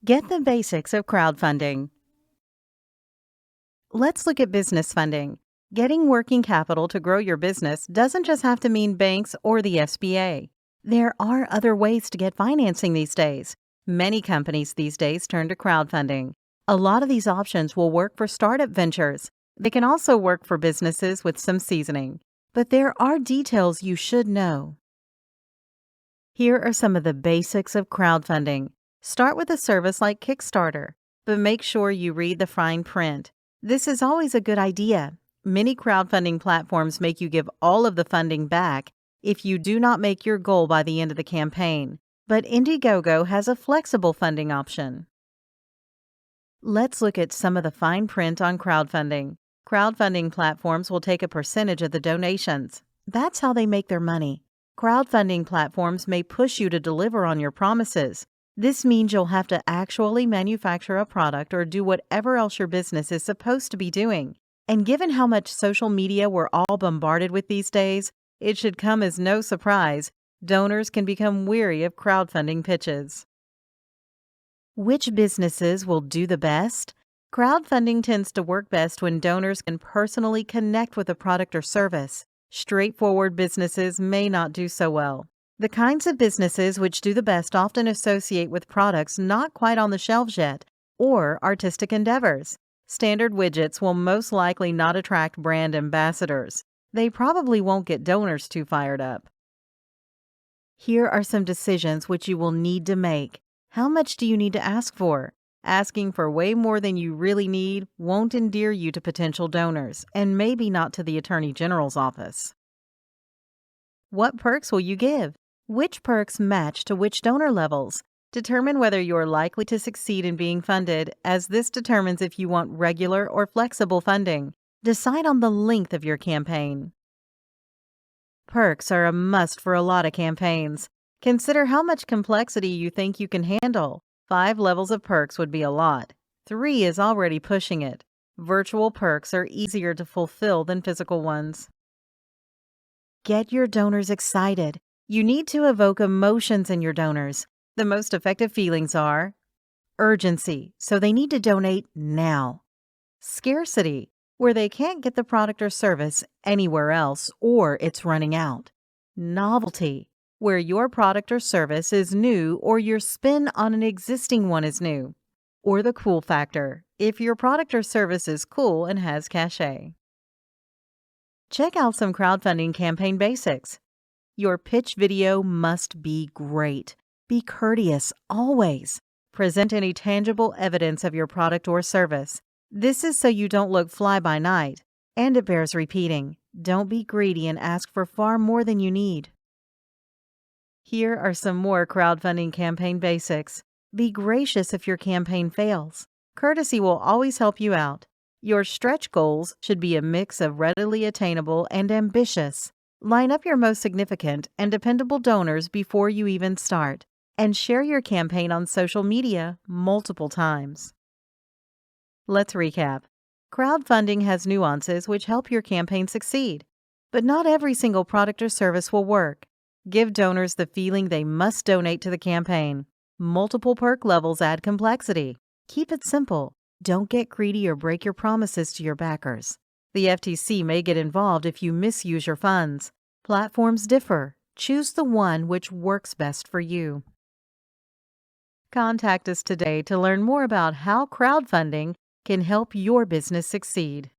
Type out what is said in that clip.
Get the basics of crowdfunding. Let's look at business funding. Getting working capital to grow your business doesn't just have to mean banks or the SBA. There are other ways to get financing these days. Many companies these days turn to crowdfunding. A lot of these options will work for startup ventures. They can also work for businesses with some seasoning. But there are details you should know. Here are some of the basics of crowdfunding. Start with a service like Kickstarter, but make sure you read the fine print. This is always a good idea. Many crowdfunding platforms make you give all of the funding back if you do not make your goal by the end of the campaign, but Indiegogo has a flexible funding option. Let's look at some of the fine print on crowdfunding. Crowdfunding platforms will take a percentage of the donations. That's how they make their money. Crowdfunding platforms may push you to deliver on your promises. This means you'll have to actually manufacture a product or do whatever else your business is supposed to be doing. And given how much social media we're all bombarded with these days, it should come as no surprise donors can become weary of crowdfunding pitches. Which businesses will do the best? Crowdfunding tends to work best when donors can personally connect with a product or service. Straightforward businesses may not do so well. The kinds of businesses which do the best often associate with products not quite on the shelves yet, or artistic endeavors. Standard widgets will most likely not attract brand ambassadors. They probably won't get donors too fired up. Here are some decisions which you will need to make. How much do you need to ask for? Asking for way more than you really need won't endear you to potential donors, and maybe not to the Attorney General's office. What perks will you give? Which perks match to which donor levels? Determine whether you're likely to succeed in being funded, as this determines if you want regular or flexible funding. Decide on the length of your campaign. Perks are a must for a lot of campaigns. Consider how much complexity you think you can handle. 5 levels of perks would be a lot. 3 is already pushing it. Virtual perks are easier to fulfill than physical ones. Get your donors excited. You need to evoke emotions in your donors. The most effective feelings are urgency, so they need to donate now. Scarcity, where they can't get the product or service anywhere else or it's running out. Novelty, where your product or service is new or your spin on an existing one is new. Or the cool factor, if your product or service is cool and has cachet. Check out some crowdfunding campaign basics. Your pitch video must be great. Be courteous, always. Present any tangible evidence of your product or service. This is so you don't look fly-by-night, and it bears repeating. Don't be greedy and ask for far more than you need. Here are some more crowdfunding campaign basics. Be gracious if your campaign fails. Courtesy will always help you out. Your stretch goals should be a mix of readily attainable and ambitious. Line up your most significant and dependable donors before you even start, and share your campaign on social media multiple times. Let's recap. Crowdfunding has nuances which help your campaign succeed, but not every single product or service will work. Give donors the feeling they must donate to the campaign. Multiple perk levels add complexity. Keep it simple. Don't get greedy or break your promises to your backers. The FTC may get involved if you misuse your funds. Platforms differ. Choose the one which works best for you. Contact us today to learn more about how crowdfunding can help your business succeed.